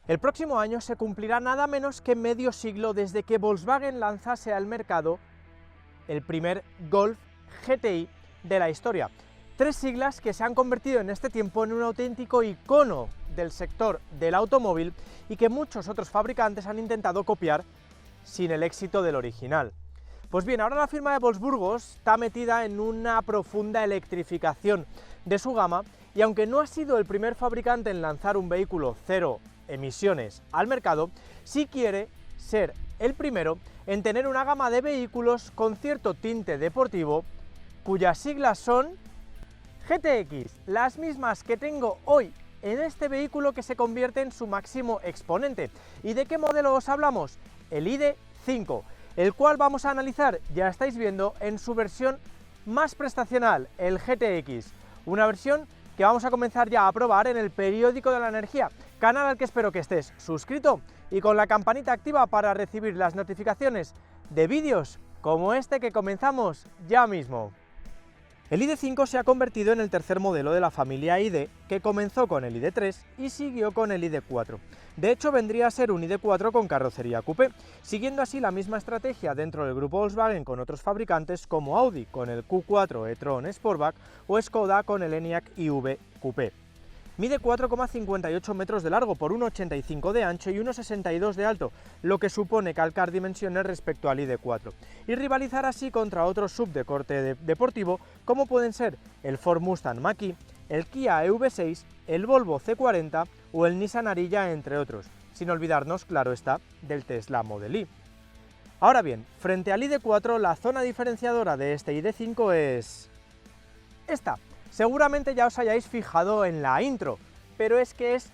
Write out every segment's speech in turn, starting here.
El próximo año se cumplirá nada menos que medio siglo desde que Volkswagen lanzase al mercado el primer Golf GTI de la historia. 3 siglas que se han convertido en este tiempo en un auténtico icono del sector del automóvil y que muchos otros fabricantes han intentado copiar sin el éxito del original. Pues bien, ahora la firma de Wolfsburgo está metida en una profunda electrificación de su gama y aunque no ha sido el primer fabricante en lanzar un vehículo cero emisiones al mercado, sí quiere ser el primero en tener una gama de vehículos con cierto tinte deportivo cuyas siglas son GTX, las mismas que tengo hoy en este vehículo que se convierte en su máximo exponente. ¿Y de qué modelo os hablamos? El ID.5, el cual vamos a analizar, ya estáis viendo, en su versión más prestacional, el GTX, una versión que vamos a comenzar ya a probar en el Periódico de la Energía, canal al que espero que estés suscrito y con la campanita activa para recibir las notificaciones de vídeos como este que comenzamos ya mismo. El ID.5 se ha convertido en el tercer modelo de la familia ID, que comenzó con el ID.3 y siguió con el ID.4. De hecho, vendría a ser un ID.4 con carrocería coupé, siguiendo así la misma estrategia dentro del grupo Volkswagen con otros fabricantes como Audi con el Q4 e-tron Sportback o Skoda con el Enyaq iV Coupé. Mide 4,58 metros de largo por 1,85 de ancho y 1,62 de alto, lo que supone calcar dimensiones respecto al ID.4, y rivalizar así contra otros sub de corte deportivo como pueden ser el Ford Mustang Mach-E, el Kia EV6, el Volvo C40 o el Nissan Ariya, entre otros, sin olvidarnos, claro está, del Tesla Model Y. Ahora bien, frente al ID.4, la zona diferenciadora de este ID.5 es esta. Seguramente ya os hayáis fijado en la intro, pero es que es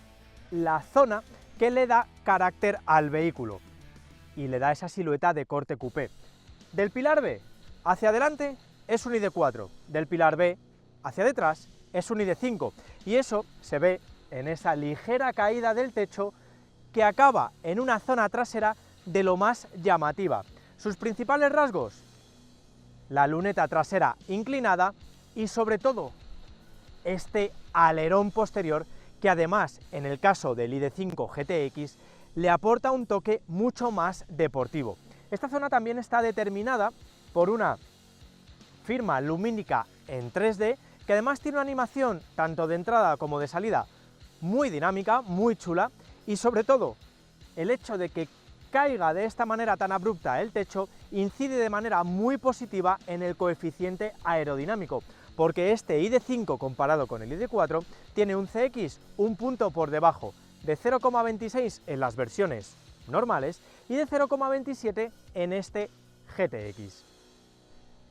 la zona que le da carácter al vehículo y le da esa silueta de corte coupé. Del pilar B hacia adelante es un ID.4, del pilar B hacia detrás es un ID.5 y eso se ve en esa ligera caída del techo que acaba en una zona trasera de lo más llamativa. Sus principales rasgos: la luneta trasera inclinada y sobre todo este alerón posterior que además en el caso del ID.5 GTX le aporta un toque mucho más deportivo. Esta zona también está determinada por una firma lumínica en 3D que además tiene una animación tanto de entrada como de salida muy dinámica, muy chula y sobre todo el hecho de que caiga de esta manera tan abrupta el techo incide de manera muy positiva en el coeficiente aerodinámico, porque este ID.5 comparado con el ID.4 tiene un CX un punto por debajo, de 0,26 en las versiones normales y de 0,27 en este GTX.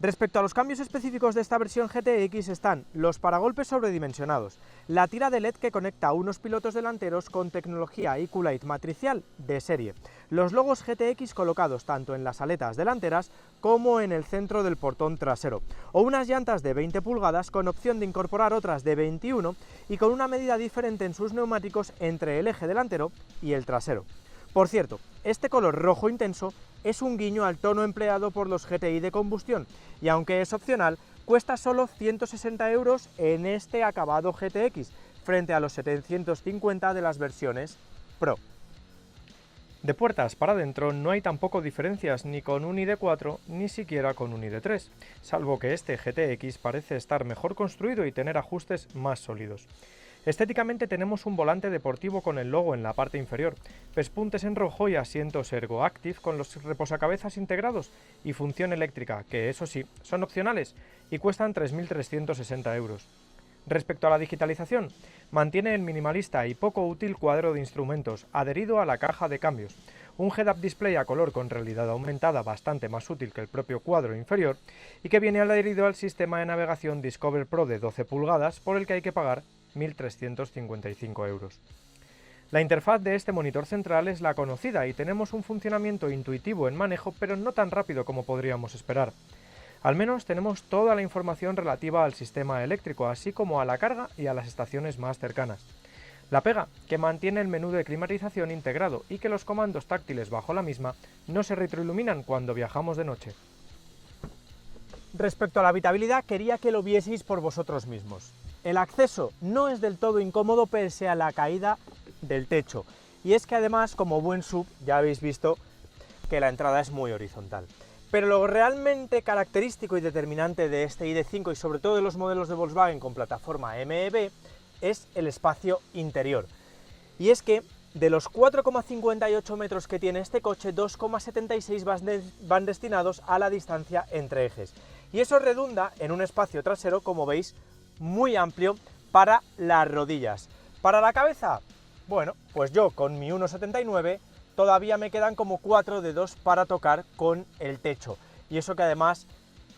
Respecto a los cambios específicos de esta versión GTX están los paragolpes sobredimensionados, la tira de LED que conecta unos pilotos delanteros con tecnología IQ-Lite matricial de serie, los logos GTX colocados tanto en las aletas delanteras como en el centro del portón trasero, o unas llantas de 20 pulgadas con opción de incorporar otras de 21 y con una medida diferente en sus neumáticos entre el eje delantero y el trasero. Por cierto, este color rojo intenso es un guiño al tono empleado por los GTI de combustión y aunque es opcional, cuesta solo 160 € en este acabado GTX, frente a los 750 de las versiones Pro. De puertas para adentro no hay tampoco diferencias ni con un ID.4 ni siquiera con un ID.3, salvo que este GTX parece estar mejor construido y tener ajustes más sólidos. Estéticamente tenemos un volante deportivo con el logo en la parte inferior, pespuntes en rojo y asientos ErgoActive con los reposacabezas integrados y función eléctrica, que eso sí, son opcionales y cuestan 3.360 €. Respecto a la digitalización, mantiene el minimalista y poco útil cuadro de instrumentos adherido a la caja de cambios, un head-up display a color con realidad aumentada bastante más útil que el propio cuadro inferior y que viene adherido al sistema de navegación Discover Pro de 12 pulgadas por el que hay que pagar 1.355 €. La interfaz de este monitor central es la conocida y tenemos un funcionamiento intuitivo en manejo, pero no tan rápido como podríamos esperar. Al menos tenemos toda la información relativa al sistema eléctrico, así como a la carga y a las estaciones más cercanas. La pega, que mantiene el menú de climatización integrado y que los comandos táctiles bajo la misma no se retroiluminan cuando viajamos de noche. Respecto a la habitabilidad, quería que lo vieseis por vosotros mismos. El acceso no es del todo incómodo pese a la caída del techo y es que además, como buen SUV, ya habéis visto que la entrada es muy horizontal. Pero lo realmente característico y determinante de este ID.5 y sobre todo de los modelos de Volkswagen con plataforma MEB es el espacio interior. Y es que de los 4,58 metros que tiene este coche, 2,76 van destinados a la distancia entre ejes. Y eso redunda en un espacio trasero, como veis, muy amplio para las rodillas. Para la cabeza, bueno, pues yo con mi 1,79 todavía me quedan como 4 dedos para tocar con el techo. Y eso que además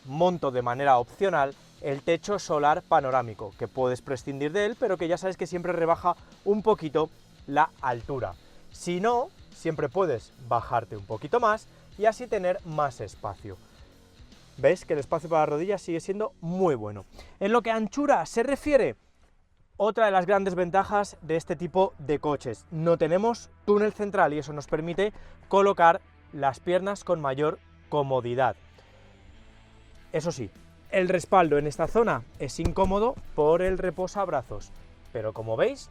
monto de manera opcional el techo solar panorámico, que puedes prescindir de él, pero que ya sabes que siempre rebaja un poquito la altura. Si no, siempre puedes bajarte un poquito más y así tener más espacio. ¿Ves que el espacio para las rodillas sigue siendo muy bueno? En lo que a anchura se refiere, otra de las grandes ventajas de este tipo de coches: no tenemos túnel central y eso nos permite colocar las piernas con mayor comodidad. Eso sí, el respaldo en esta zona es incómodo por el reposabrazos, pero como veis,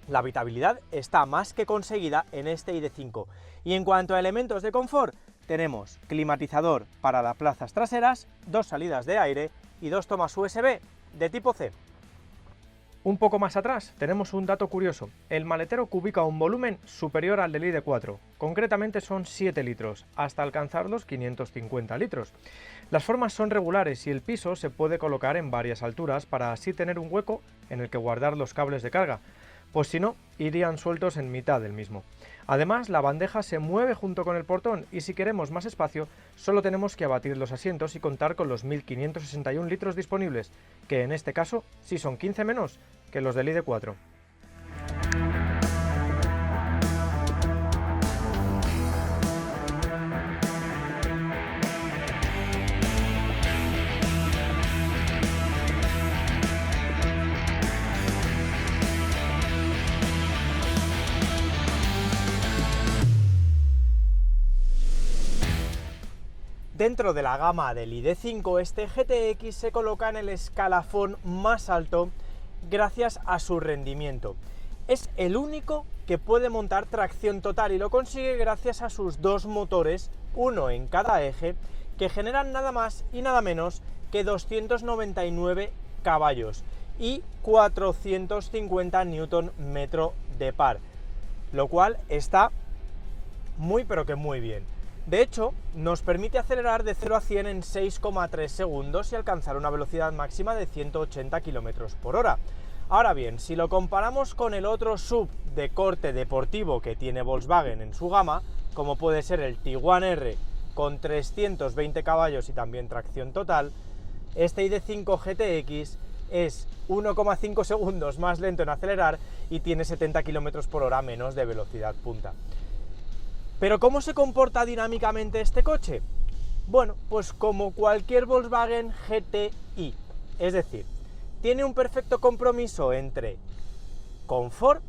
la habitabilidad está más que conseguida en este ID.5. Y en cuanto a elementos de confort, tenemos climatizador para las plazas traseras, 2 salidas de aire y 2 tomas USB de tipo C. Un poco más atrás tenemos un dato curioso: el maletero cubica un volumen superior al del ID.4, concretamente son 7 litros, hasta alcanzar los 550 litros. Las formas son regulares y el piso se puede colocar en varias alturas para así tener un hueco en el que guardar los cables de carga, pues si no, irían sueltos en mitad del mismo. Además, la bandeja se mueve junto con el portón y si queremos más espacio, solo tenemos que abatir los asientos y contar con los 1561 litros disponibles, que en este caso sí son 15 menos que los del ID.4. Dentro de la gama del ID.5, este GTX se coloca en el escalafón más alto gracias a su rendimiento. Es el único que puede montar tracción total y lo consigue gracias a sus 2 motores, uno en cada eje, que generan nada más y nada menos que 299 caballos y 450 Nm de par, lo cual está muy pero que muy bien. De hecho, nos permite acelerar de 0 a 100 en 6,3 segundos y alcanzar una velocidad máxima de 180 km por hora. Ahora bien, si lo comparamos con el otro SUV de corte deportivo que tiene Volkswagen en su gama, como puede ser el Tiguan R con 320 caballos y también tracción total, este ID.5 GTX es 1,5 segundos más lento en acelerar y tiene 70 km por hora menos de velocidad punta. ¿Pero cómo se comporta dinámicamente este coche? Bueno, pues como cualquier Volkswagen GTI, es decir, tiene un perfecto compromiso entre confort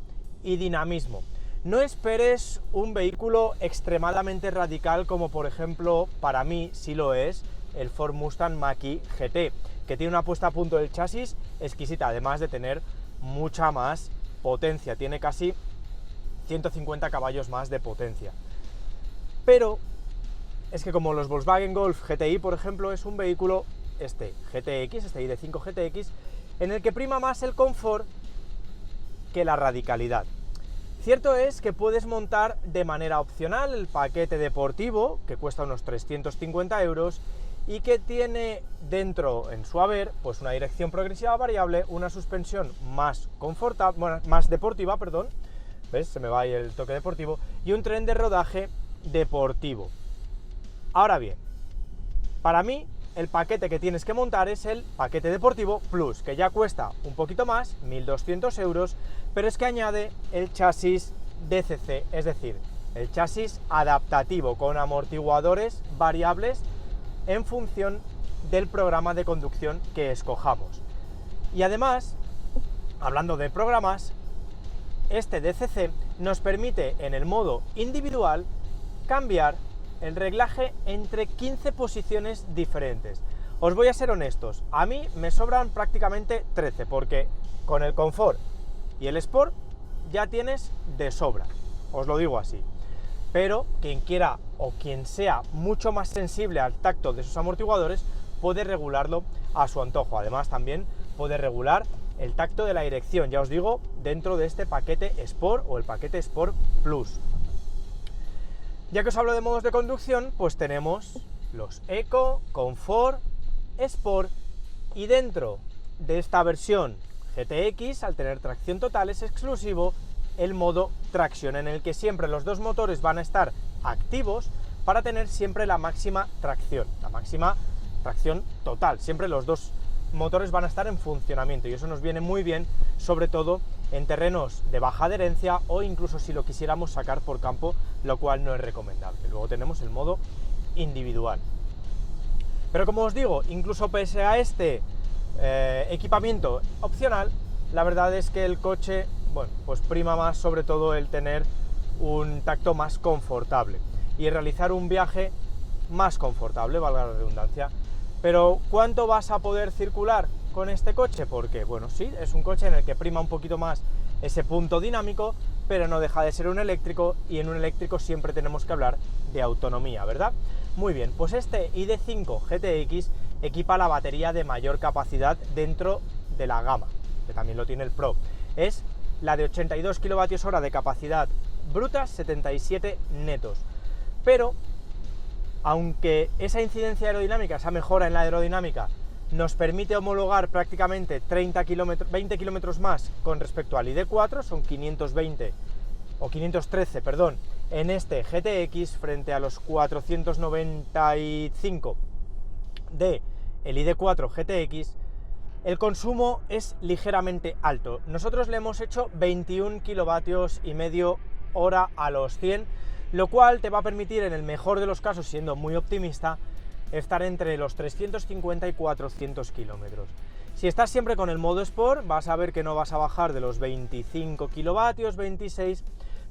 y dinamismo. No esperes un vehículo extremadamente radical como por ejemplo, para mí sí lo es, el Ford Mustang Mach-E GT, que tiene una puesta a punto del chasis exquisita, además de tener mucha más potencia, tiene casi 150 caballos más de potencia. Pero es que como los Volkswagen Golf GTI, por ejemplo, es un vehículo, este GTX, este ID.5 GTX, en el que prima más el confort que la radicalidad. Cierto es que puedes montar de manera opcional el paquete deportivo, que cuesta unos 350 euros, y que tiene dentro, en su haber, pues una dirección progresiva variable, una suspensión más confortable, bueno, más deportiva, perdón, ¿ves? Se me va ahí el toque deportivo, y un tren de rodaje deportivo. Ahora bien, para mí el paquete que tienes que montar es el paquete deportivo Plus, que ya cuesta un poquito más, 1.200 euros, pero es que añade el chasis DCC, es decir, el chasis adaptativo con amortiguadores variables en función del programa de conducción que escojamos. Y además, hablando de programas, este DCC nos permite en el modo individual cambiar el reglaje entre 15 posiciones diferentes. Os voy a ser honestos, a mí me sobran prácticamente 13, porque con el confort y el sport ya tienes de sobra. os lo digo así. Pero quien quiera o quien sea mucho más sensible al tacto de esos amortiguadores puede regularlo a su antojo. Además también puede regular el tacto de la dirección, ya os digo, dentro de este paquete Sport o el paquete Sport Plus. Ya que os hablo de modos de conducción, pues tenemos los Eco, Comfort, Sport, y dentro de esta versión GTX, al tener tracción total, es exclusivo el modo tracción, en el que siempre los dos motores van a estar activos para tener siempre la máxima tracción total. Siempre los dos motores van a estar en funcionamiento y eso nos viene muy bien, sobre todo en terrenos de baja adherencia o incluso si lo quisiéramos sacar por campo, lo cual no es recomendable. Luego tenemos el modo individual. Pero como os digo, incluso pese a este equipamiento opcional, la verdad es que el coche, bueno, pues prima más sobre todo el tener un tacto más confortable y realizar un viaje más confortable, valga la redundancia. Pero ¿cuánto vas a poder circular con este coche? Porque, bueno, sí, es un coche en el que prima un poquito más ese punto dinámico, pero no deja de ser un eléctrico, y en un eléctrico siempre tenemos que hablar de autonomía, ¿verdad? Muy bien, pues este ID.5 GTX equipa la batería de mayor capacidad dentro de la gama, que también lo tiene el Pro. Es la de 82 kWh de capacidad bruta, 77 netos. Pero aunque esa incidencia aerodinámica, esa mejora en la aerodinámica, nos permite homologar prácticamente 20 kilómetros más con respecto al ID.4, son 513, perdón, en este GTX frente a los 495 de el ID.4 GTX, el consumo es ligeramente alto. Nosotros le hemos hecho 21 kilovatios y medio hora a los 100, lo cual te va a permitir, en el mejor de los casos, siendo muy optimista, estar entre los 350 y 400 kilómetros. Si estás siempre con el modo Sport, vas a ver que no vas a bajar de los 25 kilovatios, 26,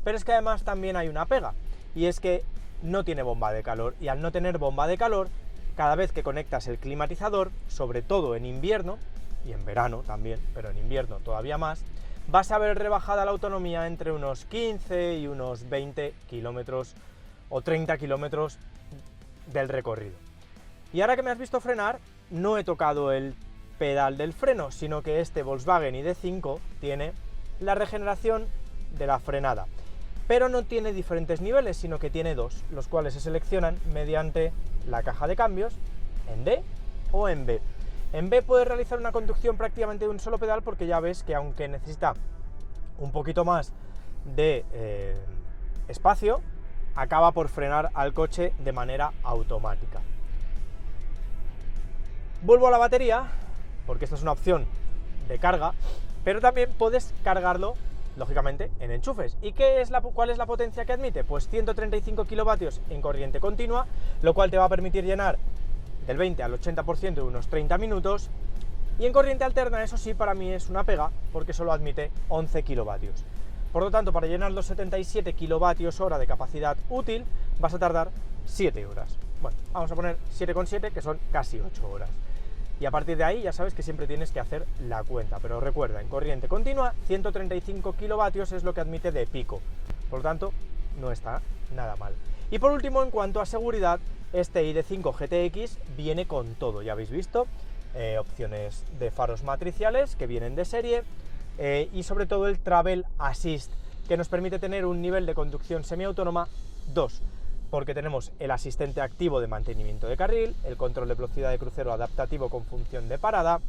pero es que además también hay una pega, y es que no tiene bomba de calor, y al no tener bomba de calor, cada vez que conectas el climatizador, sobre todo en invierno, y en verano también, pero en invierno todavía más, vas a ver rebajada la autonomía entre unos 15 y unos 20 kilómetros o 30 kilómetros del recorrido. Y ahora que me has visto frenar, no he tocado el pedal del freno, sino que este Volkswagen ID.5 tiene la regeneración de la frenada, pero no tiene diferentes niveles, sino que tiene dos, los cuales se seleccionan mediante la caja de cambios en D o en B. En B puedes realizar una conducción prácticamente de un solo pedal, porque ya ves que aunque necesita un poquito más de espacio, acaba por frenar al coche de manera automática. Vuelvo a la batería, porque esta es una opción de carga, pero también puedes cargarlo, lógicamente, en enchufes. ¿Y cuál es la potencia que admite? Pues 135 kilovatios en corriente continua, lo cual te va a permitir llenar del 20 al 80% de unos 30 minutos, y en corriente alterna, eso sí, para mí es una pega, porque solo admite 11 kilovatios. Por lo tanto, para llenar los 77 kilovatios hora de capacidad útil, vas a tardar 7 horas. Bueno, vamos a poner 7,7, que son casi 8 horas. Y a partir de ahí ya sabes que siempre tienes que hacer la cuenta, pero recuerda, en corriente continua, 135 kilovatios es lo que admite de pico. Por lo tanto, no está nada mal. Y por último, en cuanto a seguridad, este ID.5 GTX viene con todo, ya habéis visto, opciones de faros matriciales que vienen de serie, y sobre todo el Travel Assist, que nos permite tener un nivel de conducción semiautónoma 2, porque tenemos el asistente activo de mantenimiento de carril, el control de velocidad de crucero adaptativo con función de parada,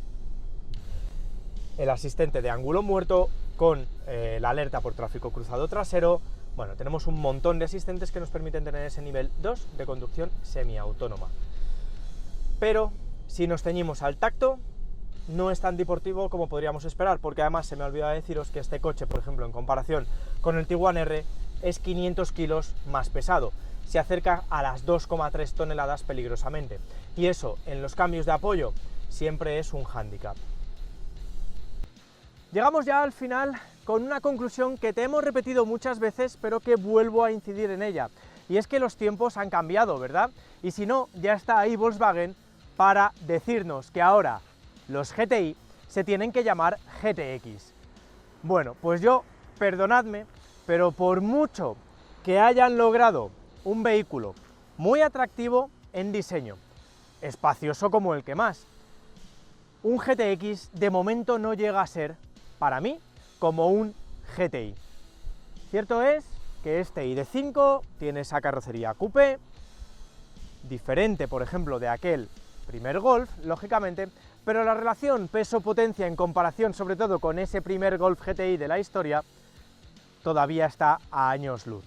el asistente de ángulo muerto con la alerta por tráfico cruzado trasero. Bueno, tenemos un montón de asistentes que nos permiten tener ese nivel 2 de conducción semiautónoma. Pero si nos ceñimos al tacto, no es tan deportivo como podríamos esperar, porque además se me ha olvidado deciros que este coche, por ejemplo, en comparación con el Tiguan R, es 500 kilos más pesado. Se acerca a las 2,3 toneladas peligrosamente. Y eso, en los cambios de apoyo, siempre es un hándicap. Llegamos ya al final con una conclusión que te hemos repetido muchas veces, pero que vuelvo a incidir en ella. Y es que los tiempos han cambiado, ¿verdad? Y si no, ya está ahí Volkswagen para decirnos que ahora los GTI se tienen que llamar GTX. Bueno, pues yo, perdonadme, pero por mucho que hayan logrado un vehículo muy atractivo en diseño, espacioso como el que más, un GTX de momento no llega a ser, para mí, como un GTI. Cierto es que este ID.5 tiene esa carrocería coupé, diferente, por ejemplo, de aquel primer Golf, lógicamente, pero la relación peso-potencia en comparación, sobre todo con ese primer Golf GTI de la historia, todavía está a años luz.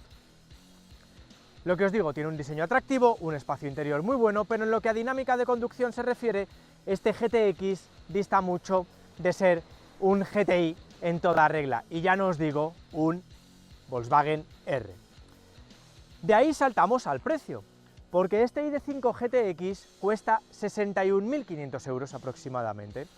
Lo que os digo, tiene un diseño atractivo, un espacio interior muy bueno, pero en lo que a dinámica de conducción se refiere, este GTX dista mucho de ser un GTI en toda regla, y ya no os digo un Volkswagen R. De ahí saltamos al precio, porque este ID.5 GTX cuesta 61.500 euros aproximadamente,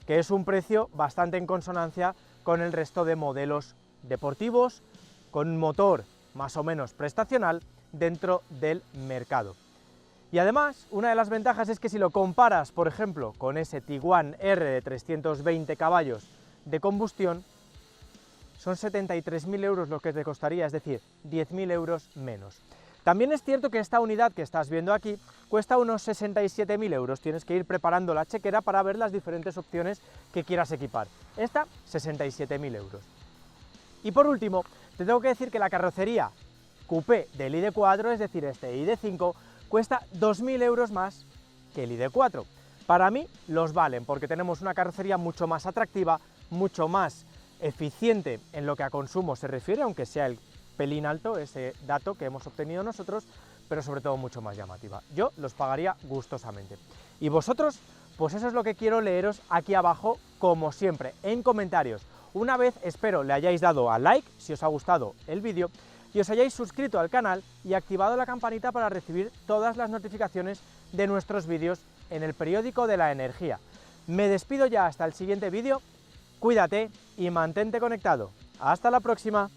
que es un precio bastante en consonancia con el resto de modelos deportivos, con un motor más o menos prestacional dentro del mercado. Y además, una de las ventajas es que si lo comparas, por ejemplo, con ese Tiguan R de 320 caballos de combustión, son 73.000 euros lo que te costaría, es decir, 10.000 euros menos. También es cierto que esta unidad que estás viendo aquí cuesta unos 67.000 euros, tienes que ir preparando la chequera para ver las diferentes opciones que quieras equipar. Esta, 67.000 euros. Y por último, te tengo que decir que la carrocería coupé del ID.4, es decir, este ID.5, cuesta 2.000 euros más que el ID.4. Para mí los valen, porque tenemos una carrocería mucho más atractiva, mucho más eficiente en lo que a consumo se refiere, aunque sea el pelín alto ese dato que hemos obtenido nosotros, pero sobre todo mucho más llamativa. Yo los pagaría gustosamente. ¿Y vosotros? Pues eso es lo que quiero leeros aquí abajo, como siempre, en comentarios. Una vez, espero, le hayáis dado a like, si os ha gustado el vídeo, y os hayáis suscrito al canal y activado la campanita para recibir todas las notificaciones de nuestros vídeos en el periódico de la energía. Me despido ya hasta el siguiente vídeo, cuídate y mantente conectado. ¡Hasta la próxima!